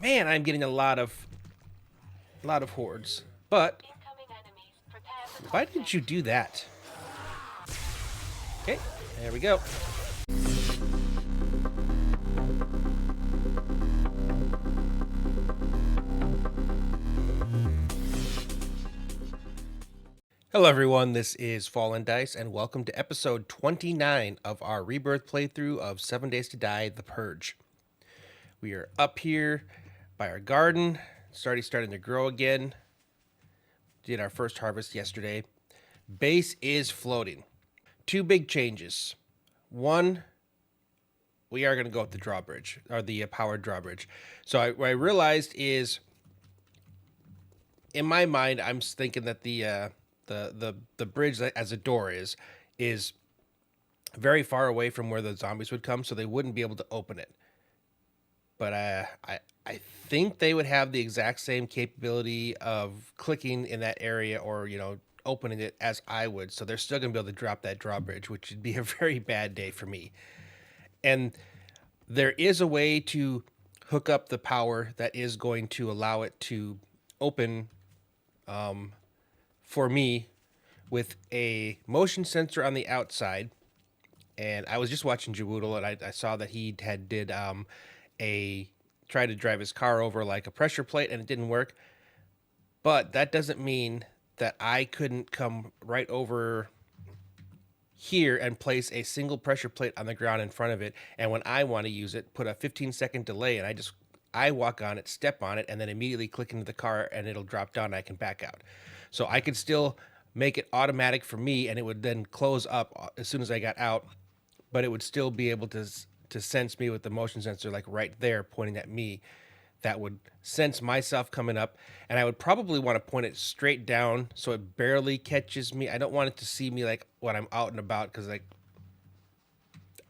Man, I'm getting a lot of hordes. But why did you do that? Okay, there we go. Hello everyone, this is Fallen Dice, and welcome to episode 29 of our Rebirth playthrough of 7 Days to Die, The Purge. We are up here by our garden, starting to grow again. Did our first harvest yesterday. Base is floating. Two big changes. One, we are going to go with the drawbridge, or the powered drawbridge. So what I realized is, in my mind, I'm thinking that the bridge as a door is very far away from where the zombies would come, so they wouldn't be able to open it. But I think they would have the exact same capability of clicking in that area or, opening it as I would. So they're still going to be able to drop that drawbridge, which would be a very bad day for me. And there is a way to hook up the power that is going to allow it to open for me with a motion sensor on the outside. And I was just watching Jawoodle, and I saw that he did tried to drive his car over like a pressure plate, and it didn't work. But that doesn't mean that I couldn't come right over here and place a single pressure plate on the ground in front of it. And when I want to use it, put a 15-second delay, and I walk on it, step on it, and then immediately click into the car, and it'll drop down, and I can back out. So I could still make it automatic for me, and it would then close up as soon as I got out, but it would still be able to sense me with the motion sensor, like right there pointing at me. That would sense myself coming up, and I would probably want to point it straight down so it barely catches me. I don't want it to see me like when I'm out and about, because I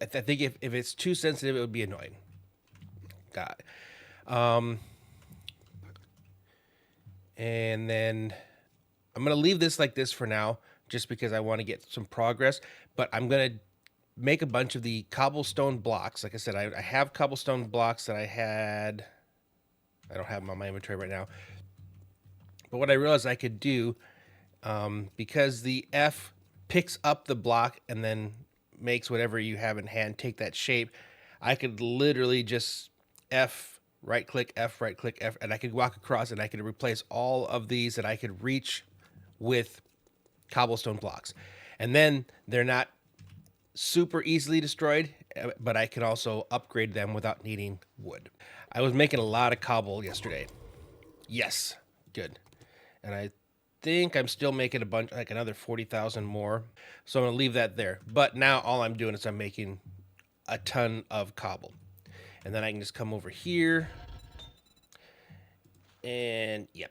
think if it's too sensitive, it would be annoying. God. And then I'm going to leave this like this for now, just because I want to get some progress, but I'm going to make a bunch of the cobblestone blocks. Like I said, I have cobblestone blocks that I don't have them on my inventory right now. But what I realized I could do, because the F picks up the block and then makes whatever you have in hand take that shape, I could literally just F, right click, F, and I could walk across, and I could replace all of these that I could reach with cobblestone blocks. And then they're not super easily destroyed, but I can also upgrade them without needing wood. I was making a lot of cobble yesterday. Yes, good. And I think I'm still making a bunch, like another 40,000 more. So I'm going to leave that there. But now all I'm doing is I'm making a ton of cobble. And then I can just come over here. And yep,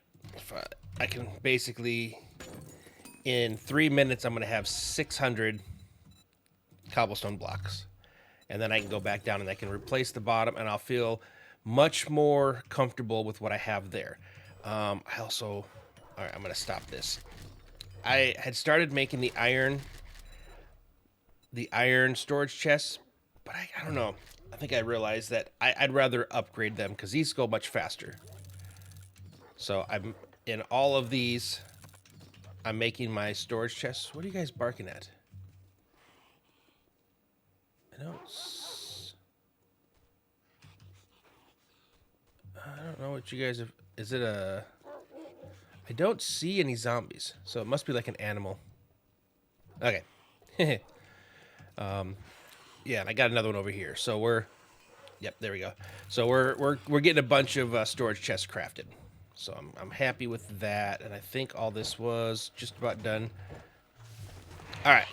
I can basically, in 3 minutes, I'm going to have 600 cobblestone blocks. And then I can go back down and I can replace the bottom, and I'll feel much more comfortable with what I have there. All right, I'm going to stop this. I had started making the iron storage chests, but I don't know. I think I realized that I'd rather upgrade them because these go much faster. So I'm in all of these. I'm making my storage chests. What are you guys barking at? I don't know what you guys have. Is it a... I don't see any zombies, so it must be like an animal. Okay. Yeah, and I got another one over here. So yep, there we go. So we're getting a bunch of storage chests crafted. So I'm happy with that, and I think all this was just about done. All right.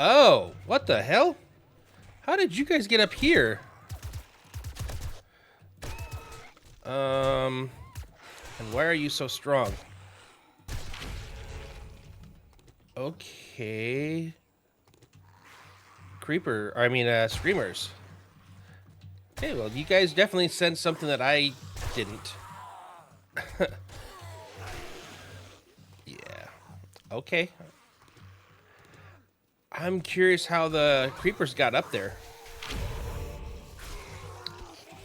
Oh, what the hell? How did you guys get up here? And why are you so strong? Okay. Screamers. Okay, well, you guys definitely sensed something that I didn't. Yeah. Okay. I'm curious how the creepers got up there.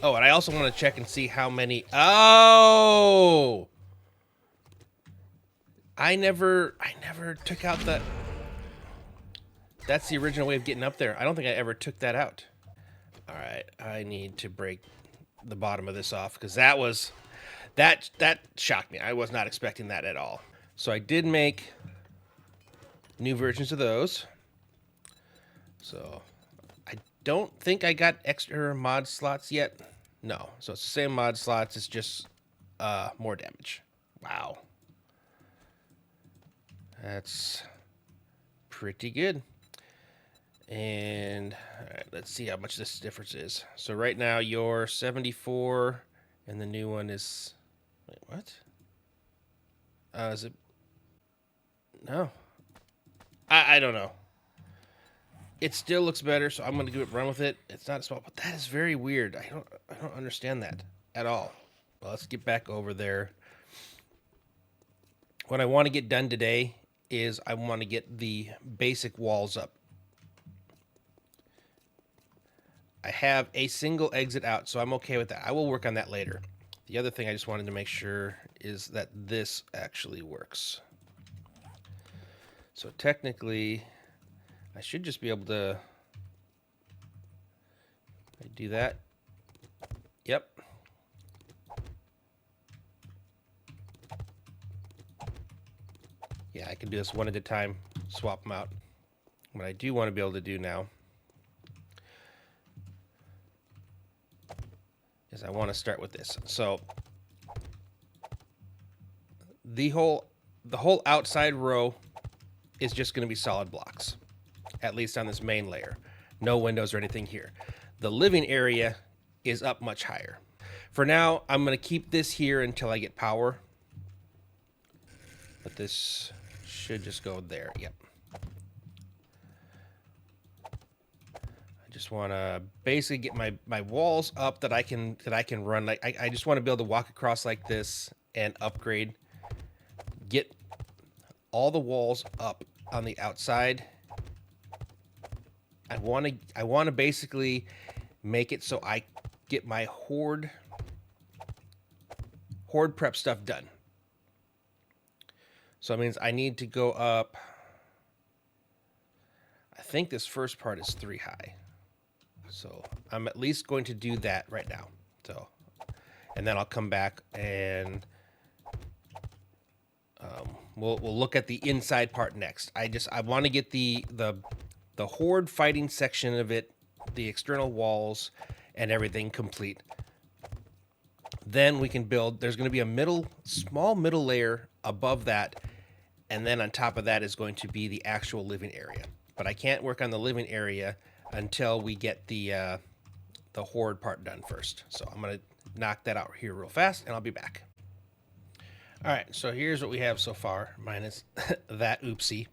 Oh, and I also want to check and see how many... Oh! I never took out the... That's the original way of getting up there. I don't think I ever took that out. All right, I need to break the bottom of this off because that was... That shocked me. I was not expecting that at all. So I did make new versions of those. So I don't think I got extra mod slots yet. No. So it's the same mod slots. It's just more damage. Wow. That's pretty good. And all right, let's see how much this difference is. So right now you're 74 and the new one is... Wait, what? Is it? No. I don't know. It still looks better, so I'm gonna run with it. It's not a small, but that is very weird. I don't understand that at all. Well, let's get back over there. What I want to get done today is I want to get the basic walls up. I have a single exit out, so I'm okay with that. I will work on that later. The other thing I just wanted to make sure is that this actually works. So technically, I should just be able to do that. Yep. Yeah, I can do this one at a time, swap them out. What I do want to be able to do now is I want to start with this. So the whole outside row is just going to be solid blocks, at least on this main layer. No windows or anything here. The living area is up much higher. For now, I'm going to keep this here until I get power. But this should just go there. Yep. Just want to basically get my walls up that I can run. Like I just want to be able to walk across like this and upgrade. Get all the walls up on the outside. I want to basically make it so I get my horde prep stuff done. So it means I need to go up. I think this first part is 3 high. So I'm at least going to do that right now. So, and then I'll come back and we'll look at the inside part next. I want to get the horde fighting section of it, the external walls and everything complete. Then we can build. There's going to be a small middle layer above that, and then on top of that is going to be the actual living area. But I can't work on the living area until we get the horde part done first. So I'm going to knock that out here real fast, and I'll be back. All right, so here's what we have so far, minus that oopsie.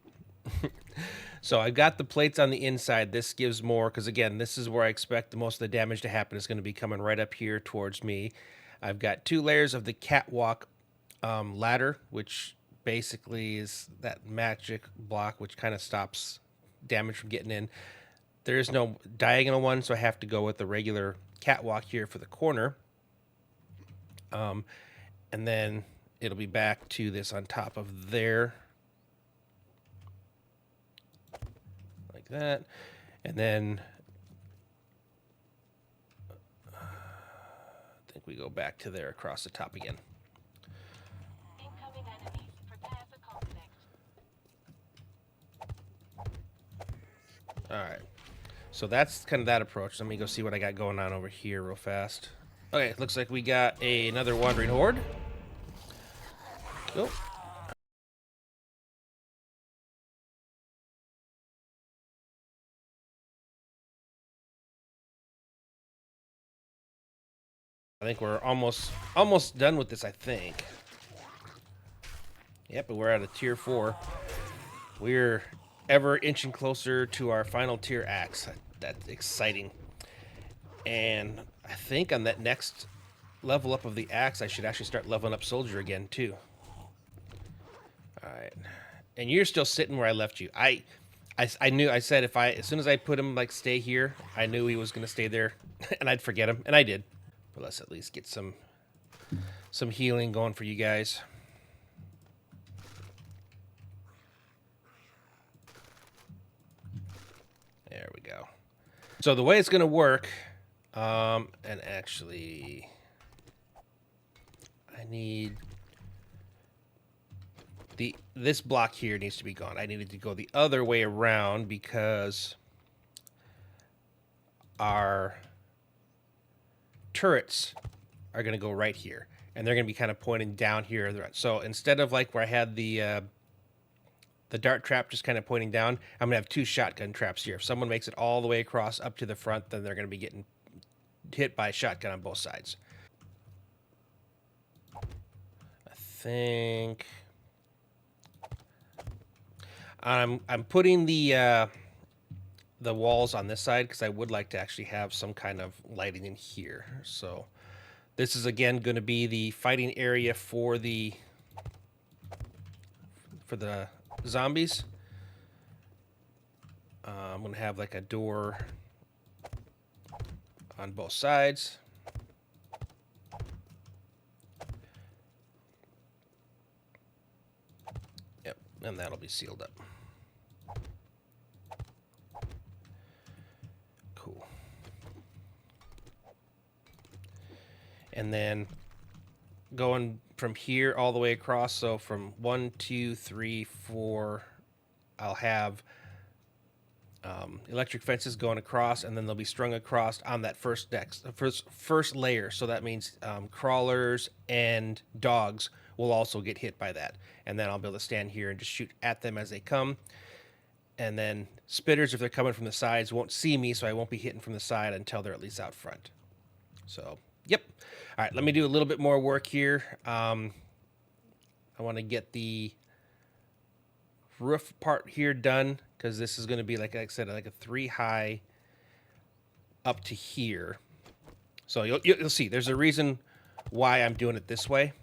So I've got the plates on the inside. This gives more, because again, this is where I expect the most of the damage to happen. It's going to be coming right up here towards me. I've got 2 layers of the catwalk ladder, which basically is that magic block, which kind of stops damage from getting in. There is no diagonal one, so I have to go with the regular catwalk here for the corner. And then it'll be back to this on top of there. Like that. And then I think we go back to there across the top again. Incoming enemies. Prepare for conflict. All right. So that's kind of that approach. Let me go see what I got going on over here real fast. Okay, looks like we got another wandering horde. Go. I think we're almost done with this, I think. Yep, but we're at a tier 4. We're ever inching closer to our final tier axe. That's exciting. And I think on that next level up of the axe, I should actually start leveling up soldier again too. All right. And you're still sitting where I left you. I knew, I said as soon as I put him like stay here, I knew he was going to stay there and I'd forget him, and I did. But let's at least get some healing going for you guys. There we go. So the way it's going to work, and actually, I need this block here needs to be gone. I needed to go the other way around because our turrets are going to go right here, and they're going to be kind of pointing down here. So instead of like where I had the dart trap just kind of pointing down, I'm going to have 2 shotgun traps here. If someone makes it all the way across up to the front, then they're going to be getting hit by a shotgun on both sides. I think I'm putting the walls on this side because I would like to actually have some kind of lighting in here. So this is again going to be the fighting area for the zombies. I'm going to have like a door on both sides. Yep, and that'll be sealed up. Cool. And then going from here all the way across, so from 1, 2, 3, 4, I'll have electric fences going across, and then they'll be strung across on that first layer. So that means crawlers and dogs will also get hit by that, and then I'll be able to stand here and just shoot at them as they come. And then spitters, if they're coming from the sides, won't see me, so I won't be hitting from the side until they're at least out front. So yep. All right, let me do a little bit more work here. I want to get the roof part here done because this is going to be, like I said, like a 3 high up to here. So you'll see there's a reason why I'm doing it this way,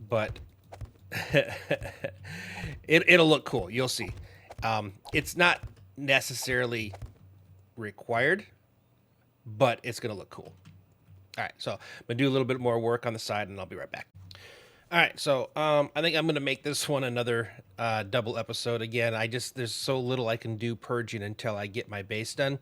but it'll look cool. You'll see. It's not necessarily required, but it's going to look cool. All right, so I'm going to do a little bit more work on the side, and I'll be right back. All right, so I think I'm going to make this one another double episode. Again, there's so little I can do purging until I get my base done.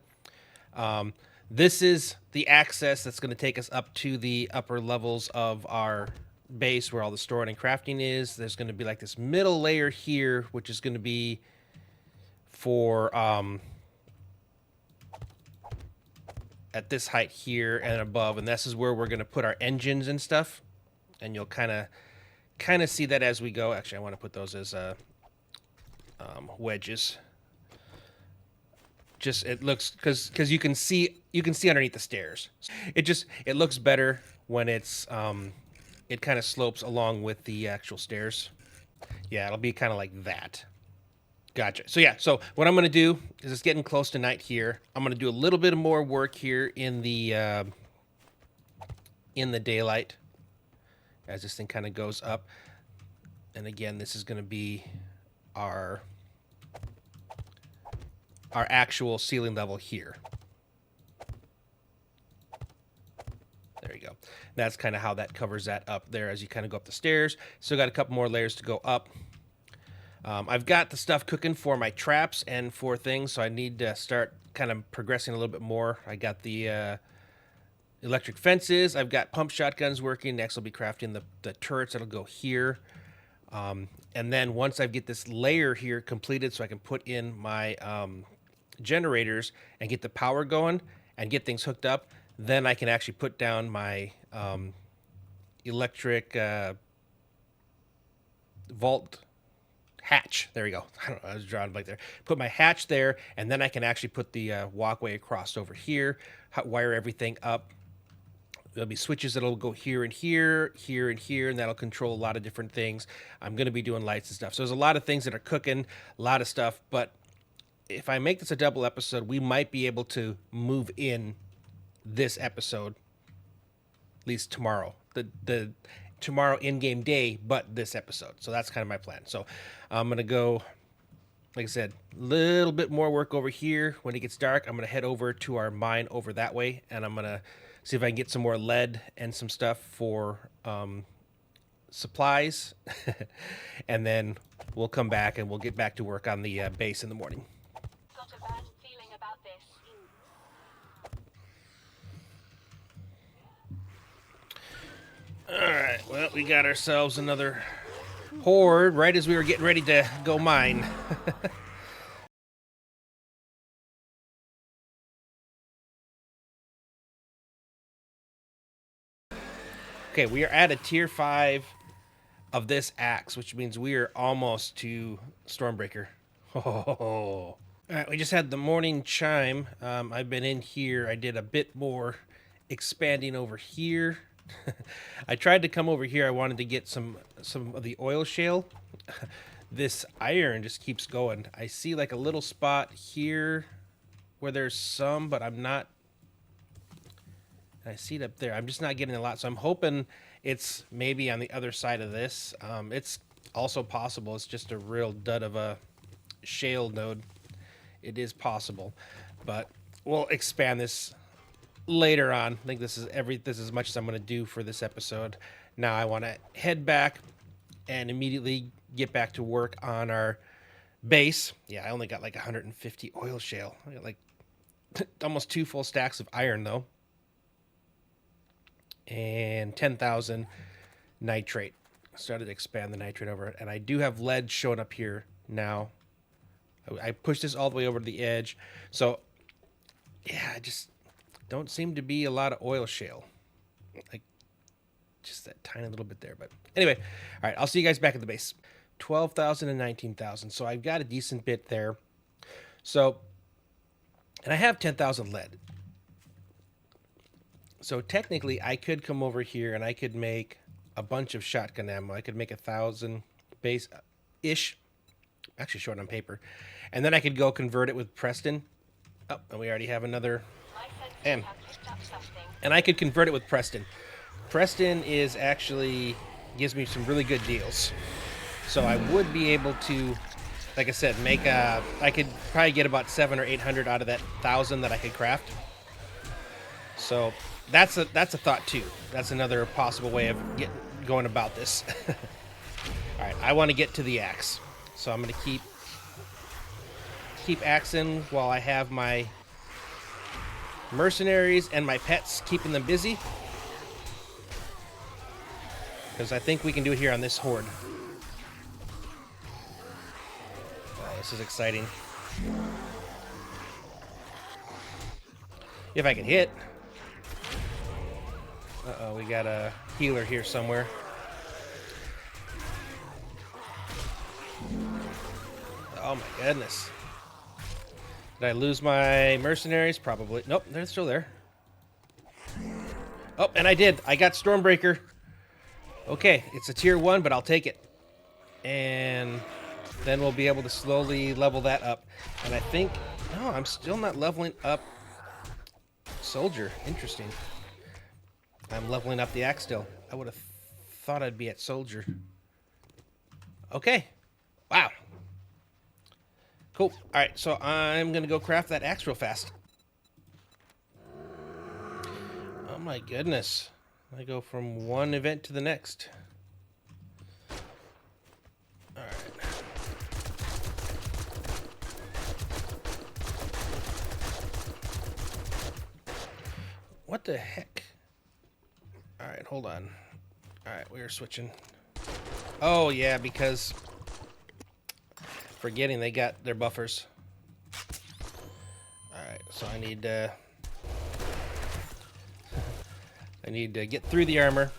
This is the access that's going to take us up to the upper levels of our base where all the storing and crafting is. There's going to be like this middle layer here, which is going to be for at this height here and above, and this is where we're going to put our engines and stuff, and you'll kind of see that as we go. Actually, I want to put those as wedges. Just it looks because you can see underneath the stairs. It looks better when it's it kind of slopes along with the actual stairs. Yeah, it'll be kind of like that. Gotcha. So yeah, so what I'm going to do is it's getting close to night here. I'm going to do a little bit more work here in the daylight as this thing kind of goes up. And again, this is going to be our actual ceiling level here. There you go. That's kind of how that covers that up there as you kind of go up the stairs. Still got a couple more layers to go up. I've got the stuff cooking for my traps and for things, so I need to start kind of progressing a little bit more. I got the electric fences. I've got pump shotguns working. Next I'll be crafting the turrets that'll go here. And then once I get this layer here completed so I can put in my generators and get the power going and get things hooked up, then I can actually put down my electric vault hatch. There we go. I don't know. I was drawing like there. Put my hatch there, and then I can actually put the walkway across over here, wire everything up. There'll be switches that'll go here and here, here and here, and that'll control a lot of different things. I'm going to be doing lights and stuff. So there's a lot of things that are cooking, a lot of stuff. But if I make this a double episode, we might be able to move in this episode, at least tomorrow. The tomorrow in-game day, but this episode. So that's kind of my plan. So I'm going to go, like I said, a little bit more work over here. When it gets dark, I'm going to head over to our mine over that way, and I'm going to See if I can get some more lead and some stuff for supplies. And then we'll come back and we'll get back to work on the base in the morning. Got a bad feeling about this. Alright, well, we got ourselves another horde right as we were getting ready to go mine. Okay, we are at a tier 5 of this axe, which means we are almost to Stormbreaker. Oh. Alright, we just had the morning chime. I've been in here. I did a bit more expanding over here. I tried to come over here. I wanted to get some of the oil shale. This iron just keeps going. I see like a little spot here where there's some, but I'm not. I see it up there. I'm just not getting a lot. So I'm hoping it's maybe on the other side of this. It's also possible it's just a real dud of a shale node. It is possible, but we'll expand this later on. I think this is as much as I'm going to do for this episode. Now I want to head back and immediately get back to work on our base. Yeah, I only got like 150 oil shale. I got like almost 2 full stacks of iron though. And 10,000 nitrate. I started to expand the nitrate over it. And I do have lead showing up here now. I pushed this all the way over to the edge. So, yeah, I just don't seem to be a lot of oil shale. Like, just that tiny little bit there. But anyway, all right, I'll see you guys back at the base. 12,000 and 19,000. So I've got a decent bit there. So, and I have 10,000 lead. So technically, I could come over here and I could make a bunch of shotgun ammo. I could make 1,000 base-ish. Actually, short on paper. And then I could go convert it with Preston. Oh, and we already have another M. And I could convert it with Preston. Preston is actually gives me some really good deals. So I would be able to, like I said, make a. I could probably get about 700 or 800 out of that 1,000 that I could craft. So that's a thought too. That's another possible way of going about this. All right, I want to get to the axe, so I'm going to keep axing while I have my mercenaries and my pets, keeping them busy, because I think we can do it here on this horde. Oh, this is exciting. If I can hit. Uh-oh, we got a healer here somewhere. Oh my goodness. Did I lose my mercenaries? Probably. Nope, they're still there. Oh, and I did. I got Stormbreaker. Okay, it's a tier 1, but I'll take it. And then we'll be able to slowly level that up. And I think... No, I'm still not leveling up Soldier. Interesting. I'm leveling up the axe still. I would have thought I'd be at Soldier. Okay. Wow. Cool. All right, so I'm going to go craft that axe real fast. Oh my goodness. I go from one event to the next. All right. What the heck? All right, hold on. All right, we are switching. Oh, yeah, because forgetting they got their buffers. All right, so I need to get through the armor.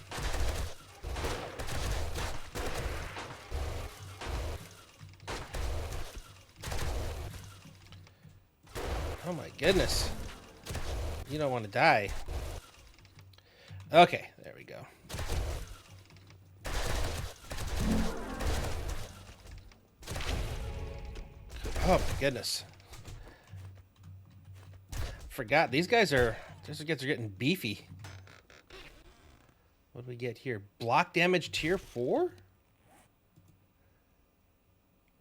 Oh my goodness. You don't want to die. Okay, there we go. Oh my goodness. Forgot, these guys are getting beefy. What do we get here? Block damage tier 4?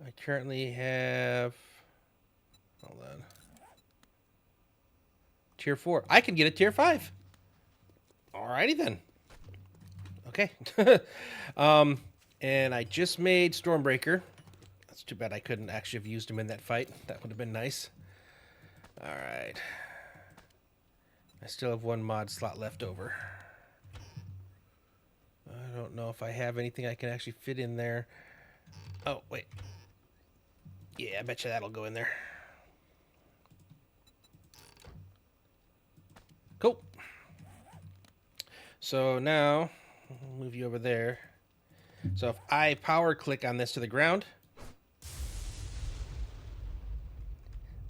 I currently have... Hold on. Tier 4. I can get a tier 5. Alrighty then. Okay. And I just made Stormbreaker. That's too bad I couldn't actually have used him in that fight. That would have been nice. Alright. I still have one mod slot left over. I don't know if I have anything I can actually fit in there. Oh, wait. Yeah, I bet you that'll go in there. Cool. So now, I'll move you over there. So if I power click on this to the ground,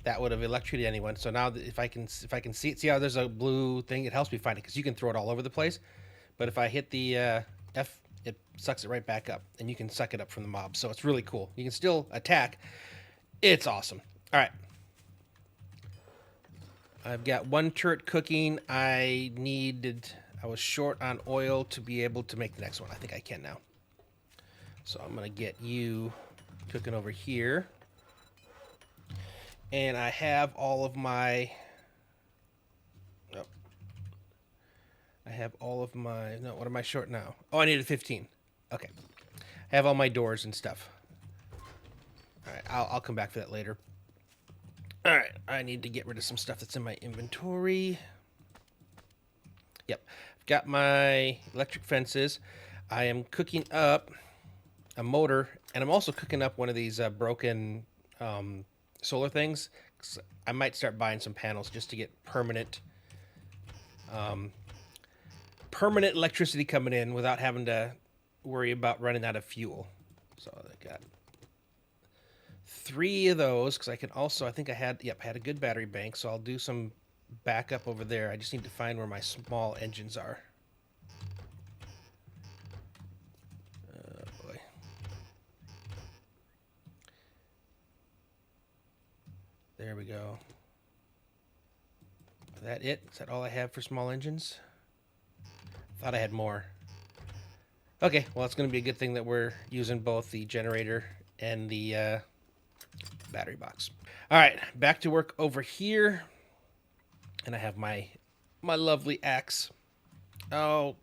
that would have electrocuted anyone. So now if I can see it, see how there's a blue thing? It helps me find it because you can throw it all over the place. But if I hit the F, it sucks it right back up, and you can suck it up from the mob. So it's really cool. You can still attack. It's awesome. All right. I've got one turret cooking. I was short on oil to be able to make the next one. I think I can now. So I'm going to get you cooking over here. And I have all of my... Oh. I have all of my... No, what am I short now? Oh, I needed 15. Okay. I have all my doors and stuff. All right, I'll come back for that later. All right, I need to get rid of some stuff that's in my inventory. Yep, I've got my electric fences. I am cooking up a motor, and I'm also cooking up one of these broken solar things. I might start buying some panels just to get permanent electricity coming in without having to worry about running out of fuel. So I got 3 of those because I can also, I think I had a good battery bank, so I'll do some backup over there. I just need to find where my small engines are. Oh boy. There we go. Is that it? Is that all I have for small engines? Thought I had more. Okay, well, it's going to be a good thing that we're using both the generator and the battery box. All right, back to work over here. And I have my lovely axe. Oh,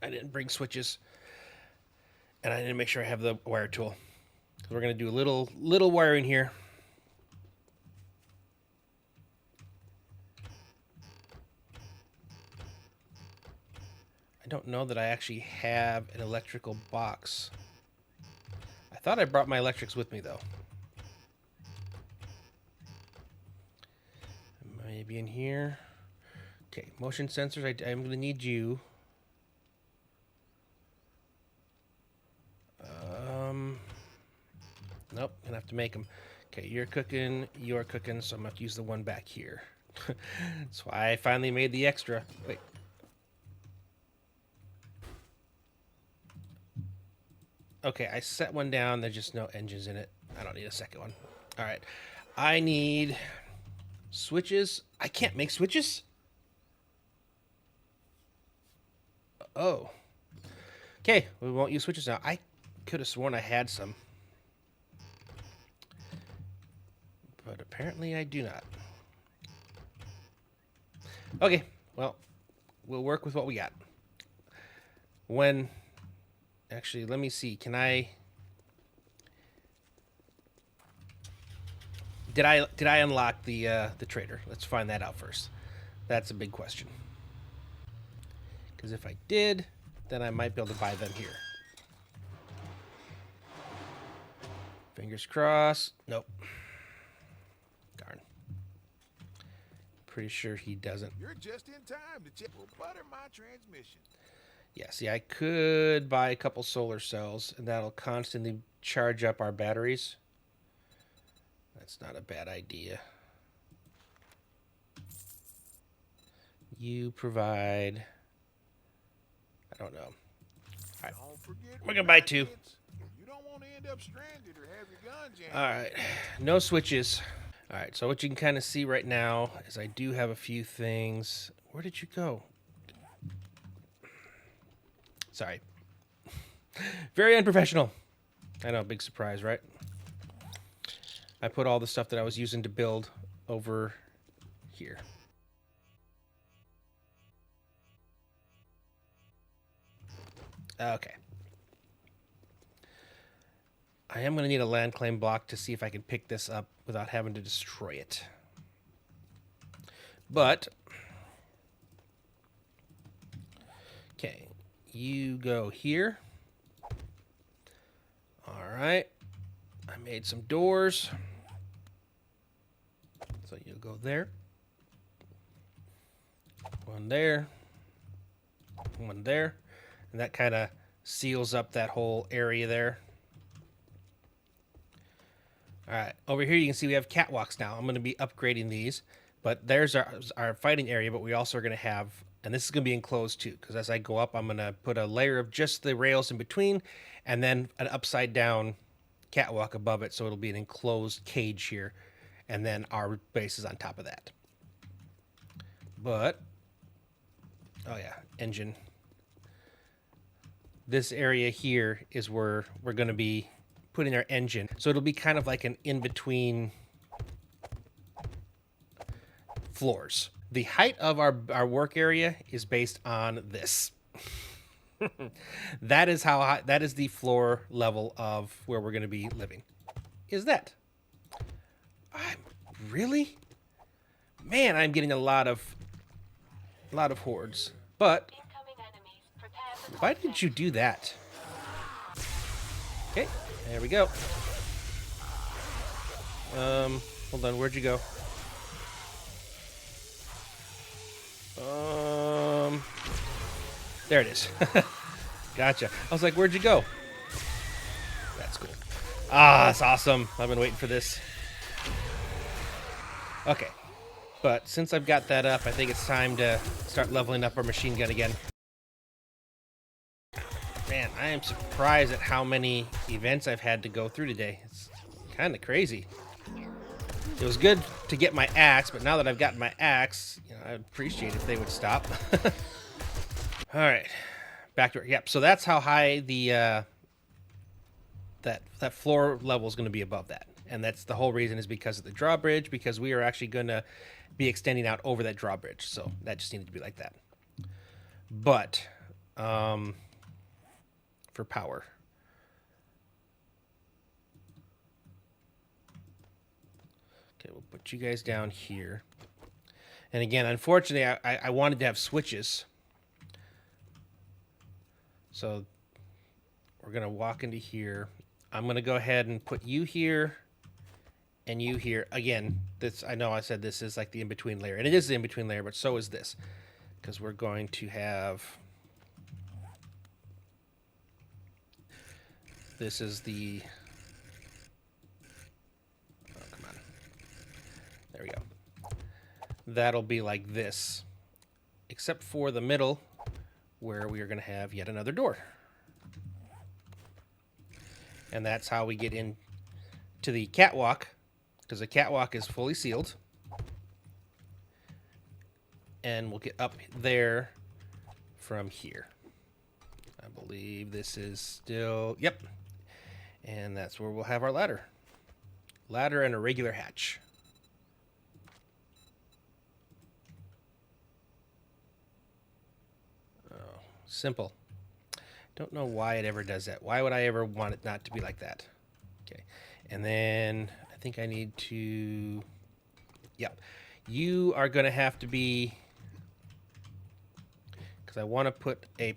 I didn't bring switches. And I didn't make sure I have the wire tool. So we're going to do a little wiring here. I don't know that I actually have an electrical box. I thought I brought my electrics with me, though. Maybe in here. Okay, motion sensors. I'm going to need you. Nope, gonna have to make them. Okay, you're cooking, so I'm gonna have to use the one back here. That's why I finally made the extra. Wait. Okay, I set one down. There's just no engines in it. I don't need a second one. All right, I need switches. I can't make switches? Oh. Okay, we won't use switches now. I could have sworn I had some. But apparently I do not. Okay, well, we'll work with what we got. Actually, let me see. Can I... Did I unlock the trader? Let's find that out first. That's a big question. Because if I did, then I might be able to buy them here. Fingers crossed. Nope. Darn. Pretty sure he doesn't. You're just in time to check. Will butter my transmission. Yeah, see, I could buy a couple solar cells, and that'll constantly charge up our batteries. That's not a bad idea. You provide... I don't know. All right. We're going to buy 2. You don't want to end up stranded or have your gun jammed. All right. No switches. All right, so what you can kind of see right now is I do have a few things. Where did you go? Sorry. Very unprofessional. I know, big surprise, right? I put all the stuff that I was using to build over here. Okay. I am going to need a land claim block to see if I can pick this up without having to destroy it. But, okay, you go here. All right. I made some doors. So you'll go there. One there. One there. And that kind of seals up that whole area there. All right, over here you can see we have catwalks now. I'm going to be upgrading these, but there's our fighting area, but we also are going to have, and this is going to be enclosed too, because as I go up, I'm going to put a layer of just the rails in between, and then an upside down catwalk above it, so it'll be an enclosed cage here, and then our base is on top of that. But, oh yeah, engine. This area here is where we're going to be putting our engine. So it'll be kind of like an in-between floors. The height of our work area is based on this. That is how high, that is the floor level of where we're going to be living. Is that? Really? Man, I'm getting a lot of hordes. But why did you do that? Okay. There we go. Hold on, where'd you go? There it is. Gotcha. I was like, where'd you go? That's cool. Ah, that's awesome. I've been waiting for this. Okay. But since I've got that up, I think it's time to start leveling up our machine gun again. Man, I am surprised at how many events I've had to go through today. It's kind of crazy. It was good to get my axe, but now that I've gotten my axe, you know, I'd appreciate if they would stop. All right, back to it. Yep. So that's how high the that floor level is going to be above that, and that's the whole reason is because of the drawbridge. Because we are actually going to be extending out over that drawbridge, so that just needed to be like that. But for power. Okay, we'll put you guys down here. And again, unfortunately, I wanted to have switches. So we're going to walk into here. I'm going to go ahead and put you here and you here. Again, this, I know I said this is like the in-between layer. And it is the in-between layer, but so is this. Because we're going to have... This is the... Oh, come on. There we go. That'll be like this. Except for the middle, where we are going to have yet another door. And that's how we get in to the catwalk, because the catwalk is fully sealed. And we'll get up there from here. I believe this is still... Yep. And that's where we'll have our ladder. Ladder and a regular hatch. Oh, simple. Don't know why it ever does that. Why would I ever want it not to be like that? Okay. And then I think I need to... Yep. You are going to have to be... Because I want to put a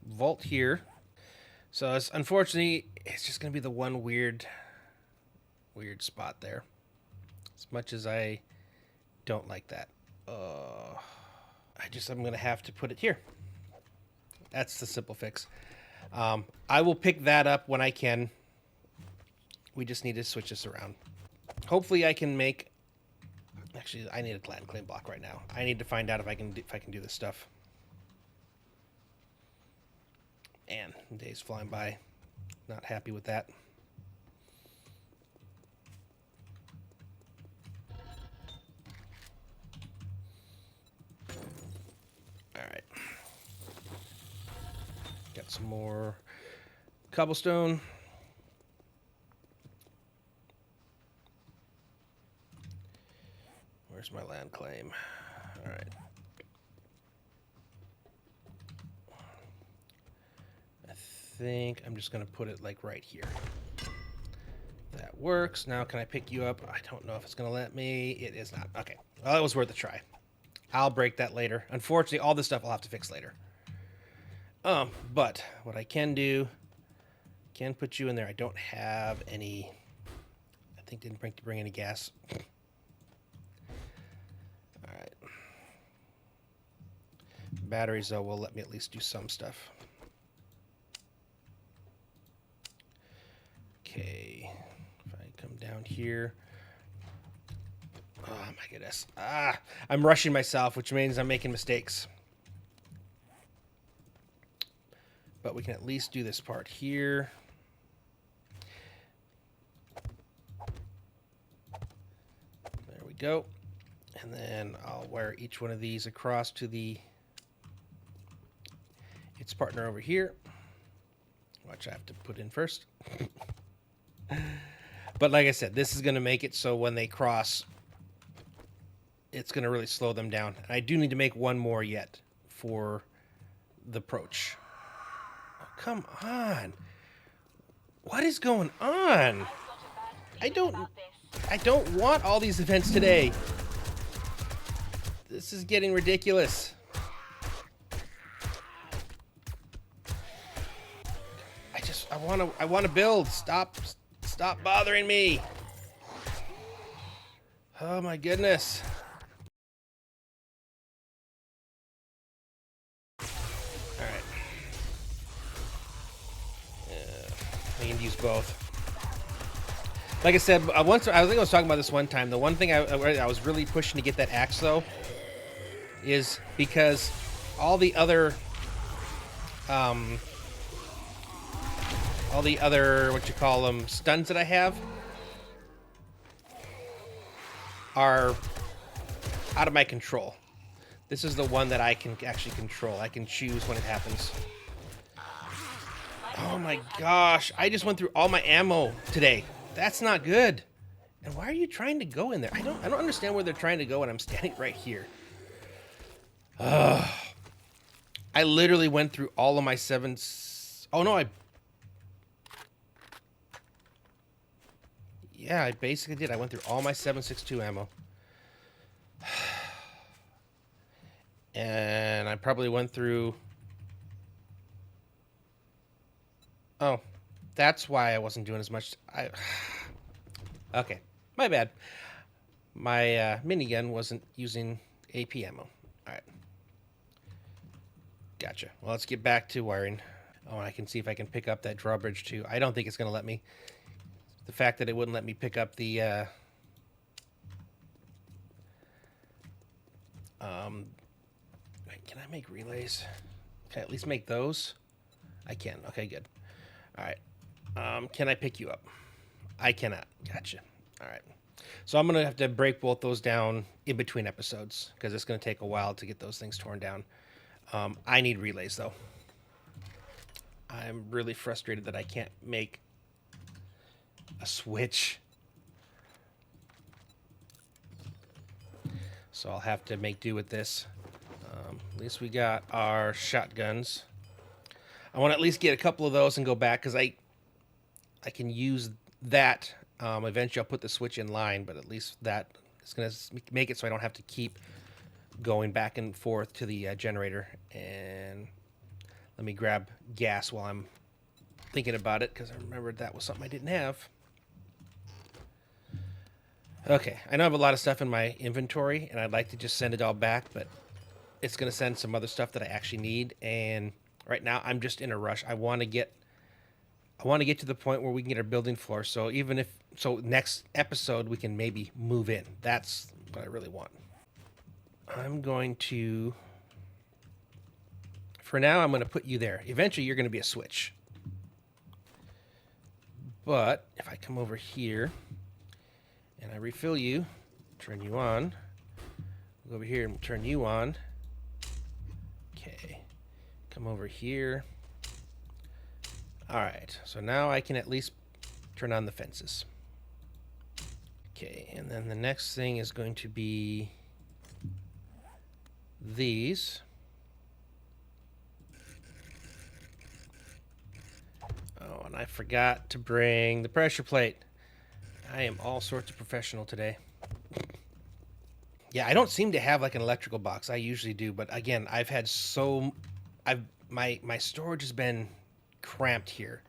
vault here. So it's, unfortunately, it's just going to be the one weird spot there. As much as I don't like that. I'm going to have to put it here. That's the simple fix. I will pick that up when I can. We just need to switch this around. Hopefully I can make... Actually, I need a land claim block right now. I need to find out if I can do this stuff. Man, the day's flying by. Not happy with that. All right. Got some more cobblestone. Where's my land claim? All right. think I'm just going to put it like right here. That works. Now can I pick you up? I don't know if it's going to let me. It is not. Okay. Well, it was worth a try. I'll break that later. Unfortunately, all this stuff I'll have to fix later. But what I can do, can put you in there. I don't have any. I think didn't bring any gas. All right. Batteries though will let me at least do some stuff. Okay. If I come down here. Oh my goodness. I'm rushing myself, which means I'm making mistakes. But we can at least do this part here. There we go. And then I'll wire each one of these across to its partner over here. Which I have to put in first. But like I said, this is going to make it so when they cross, it's going to really slow them down. And I do need to make one more yet for the approach. Oh, come on. What is going on? I don't want all these events today. This is getting ridiculous. I want to build. Stop bothering me. Oh my goodness. All right. I can use both. Like I said, once I think I was talking about this one time. The one thing I was really pushing to get that axe though is because all the other what you call them stuns that I have are out of my control. This is the one that I can actually control. I can choose when it happens. Oh my gosh, I just went through all my ammo today. That's not good. And why are you trying to go in there? I don't understand where they're trying to go when I'm standing right here. I literally went through all of my Oh no, yeah, I basically did. I went through all my 7.62 ammo. And I probably went through... Oh, that's why I wasn't doing as much. Okay, my bad. My minigun wasn't using AP ammo. All right. Gotcha. Well, let's get back to wiring. Oh, and I can see if I can pick up that drawbridge too. I don't think it's going to let me. The fact that it wouldn't let me pick up the... Wait, can I make relays? Can I at least make those? I can. Okay, good. All right. Can I pick you up? I cannot. Gotcha. All right. So I'm going to have to break both those down in between episodes because it's going to take a while to get those things torn down. I need relays, though. I'm really frustrated that I can't make a switch. So I'll have to make do with this. At least we got our shotguns. I want to at least get a couple of those and go back because I can use that. Eventually I'll put the switch in line, but at least that is going to make it so I don't have to keep going back and forth to the generator. And let me grab gas while I'm thinking about it because I remembered that was something I didn't have. Okay, I know I have a lot of stuff in my inventory, and I'd like to just send it all back, but it's going to send some other stuff that I actually need, and right now I'm just in a rush. I want to get to the point where we can get our building floor, so next episode we can maybe move in. That's what I really want. I'm going to, for now, I'm going to put you there. Eventually you're going to be a switch. But if I come over here, and I refill you, turn you on. Go over here and turn you on. Okay. Come over here. All right. So now I can at least turn on the fences. Okay. And then the next thing is going to be these. and I forgot to bring the pressure plate. I am all sorts of professional today. Yeah, I don't seem to have like an electrical box. I usually do, but again, my storage has been cramped here,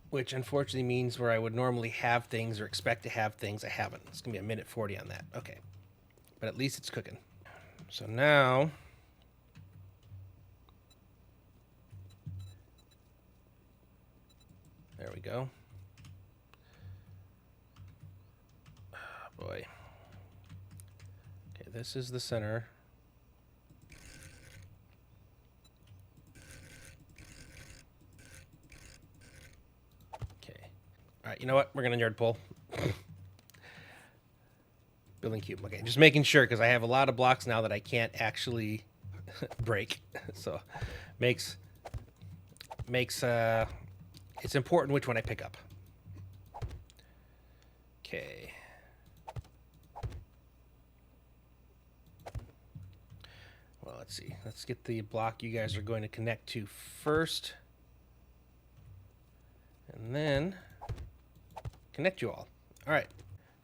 which unfortunately means where I would normally have things or expect to have things, I haven't. It's gonna be a minute 40 on that. Okay, but at least it's cooking. So now, there we go. Oh, boy. Okay, this is the center. Okay. All right, you know what? We're going to nerd pull. Building cube. Okay, just making sure because I have a lot of blocks now that I can't actually break. So makes it's important which one I pick up. Okay. Well, let's see. Let's get the block you guys are going to connect to first. And then connect you all. All right.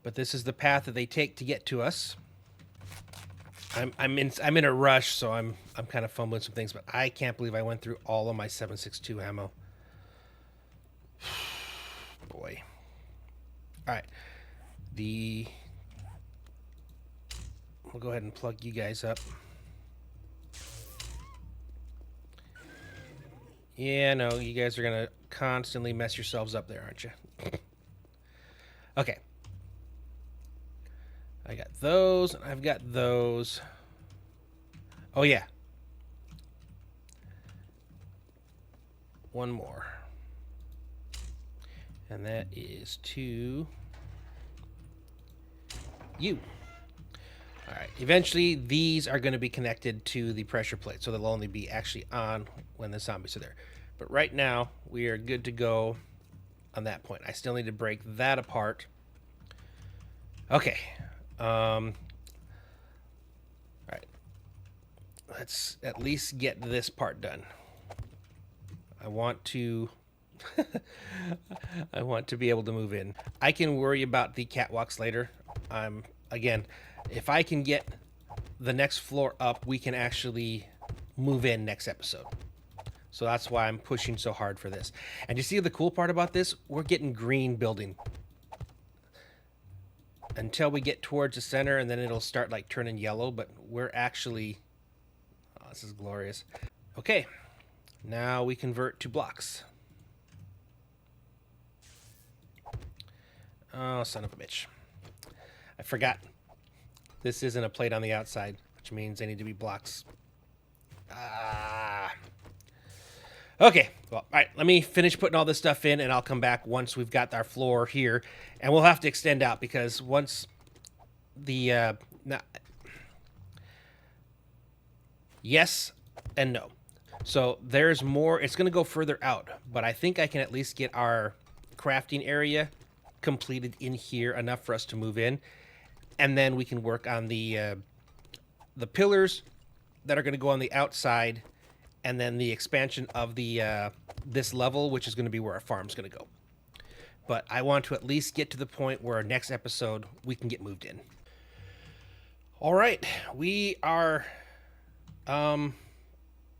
But this is the path that they take to get to us. I'm in a rush, so I'm kind of fumbling some things, but I can't believe I went through all of my 7.62 ammo. Boy. All right. We'll go ahead and plug you guys up. Yeah, no, you guys are gonna constantly mess yourselves up there, aren't you? Okay. I got those, and I've got those. Oh, yeah. One more. And that is to you. All right. Eventually, these are going to be connected to the pressure plate, so they'll only be actually on when the zombies are there. But right now, we are good to go on that point. I still need to break that apart. Okay. All right. Let's at least get this part done. I want to I want to be able to move in. I can worry about the catwalks later. Again, if I can get the next floor up, we can actually move in next episode. So that's why I'm pushing so hard for this. And you see the cool part about this? We're getting green building. Until we get towards the center, and then it'll start like turning yellow, but we're actually... Oh, this is glorious. Okay, now we convert to blocks. Oh, son of a bitch. I forgot. This isn't a plate on the outside, which means they need to be blocks. Ah. Okay, well, all right, let me finish putting all this stuff in, and I'll come back once we've got our floor here. And we'll have to extend out, because once the... yes and no. So there's more. It's going to go further out, but I think I can at least get our crafting area completed in here enough for us to move in. And then we can work on the pillars that are going to go on the outside, and then the expansion of the this level, which is going to be where our farm's going to go. But I want to at least get to the point where our next episode we can get moved in. All right, we are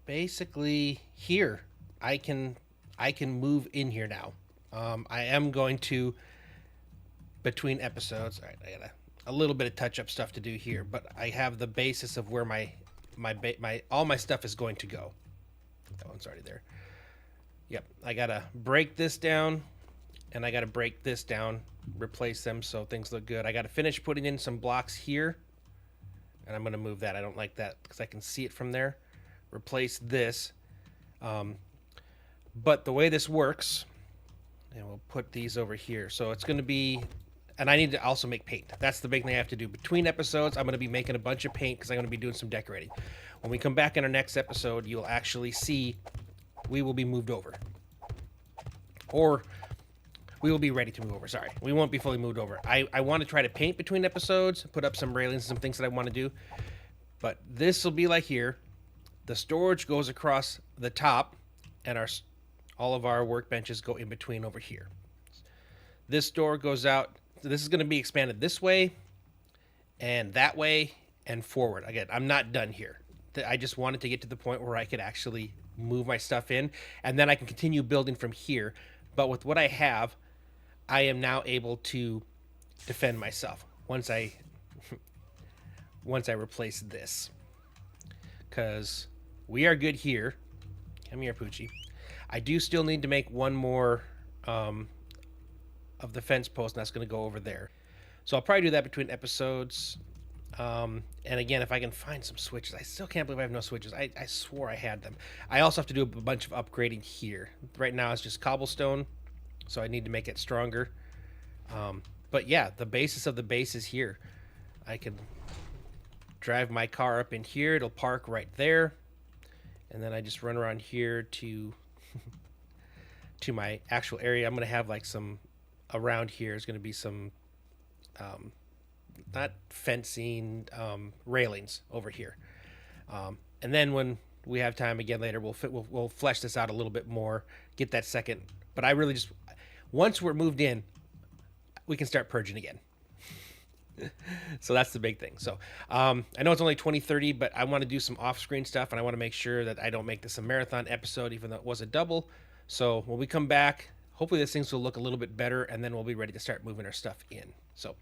basically here. I can move in here now. I am going to, between episodes. All right, I got a little bit of touch-up stuff to do here, but I have the basis of where my all my stuff is going to go. That one's already there. Yep, I gotta break this down, and I gotta break this down, replace them so things look good. I gotta finish putting in some blocks here, and I'm gonna move that. I don't like that because I can see it from there. Replace this, but the way this works, and we'll put these over here. So it's gonna be, and I need to also make paint. That's the big thing I have to do. Between episodes, I'm gonna be making a bunch of paint because I'm gonna be doing some decorating. When we come back in our next episode, you'll actually see we will be moved over. Or we will be ready to move over. Sorry, we won't be fully moved over. I want to try to paint between episodes, put up some railings and some things that I want to do. But this will be like here. The storage goes across the top, and All of our workbenches go in between over here. This door goes out. So this is going to be expanded this way and that way and forward. Again, I'm not done here. I just wanted to get to the point where I could actually move my stuff in, and then I can continue building from here. But with what I have, I am now able to defend myself once I replace this, because we are good here. Come here, Poochie. I do still need to make one more of the fence post, and that's going to go over there. So I'll probably do that between episodes. And again, if I can find some switches. I still can't believe I have no switches. I swore I had them. I also have to do a bunch of upgrading here. Right now it's just cobblestone, so I need to make it stronger. But yeah, the basis of the base is here. I can drive my car up in here. It'll park right there. And then I just run around here to to my actual area. I'm going to have like some around here is going to be some not fencing, railings over here. And then when we have time again later, we'll flesh this out a little bit more, get that second. But I really just, once we're moved in, we can start purging again. So that's the big thing. So I know it's only 20:30, but I want to do some off-screen stuff, and I want to make sure that I don't make this a marathon episode, even though it was a double. So when we come back, hopefully this things will look a little bit better, and then we'll be ready to start moving our stuff in. So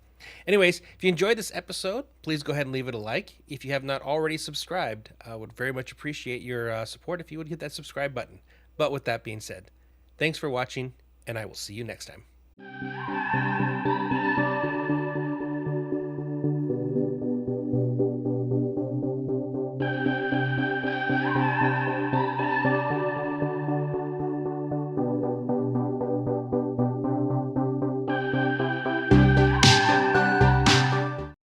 anyways, if you enjoyed this episode, please go ahead and leave it a like. If you have not already subscribed, I would very much appreciate your support if you would hit that subscribe button. But with that being said, thanks for watching, and I will see you next time.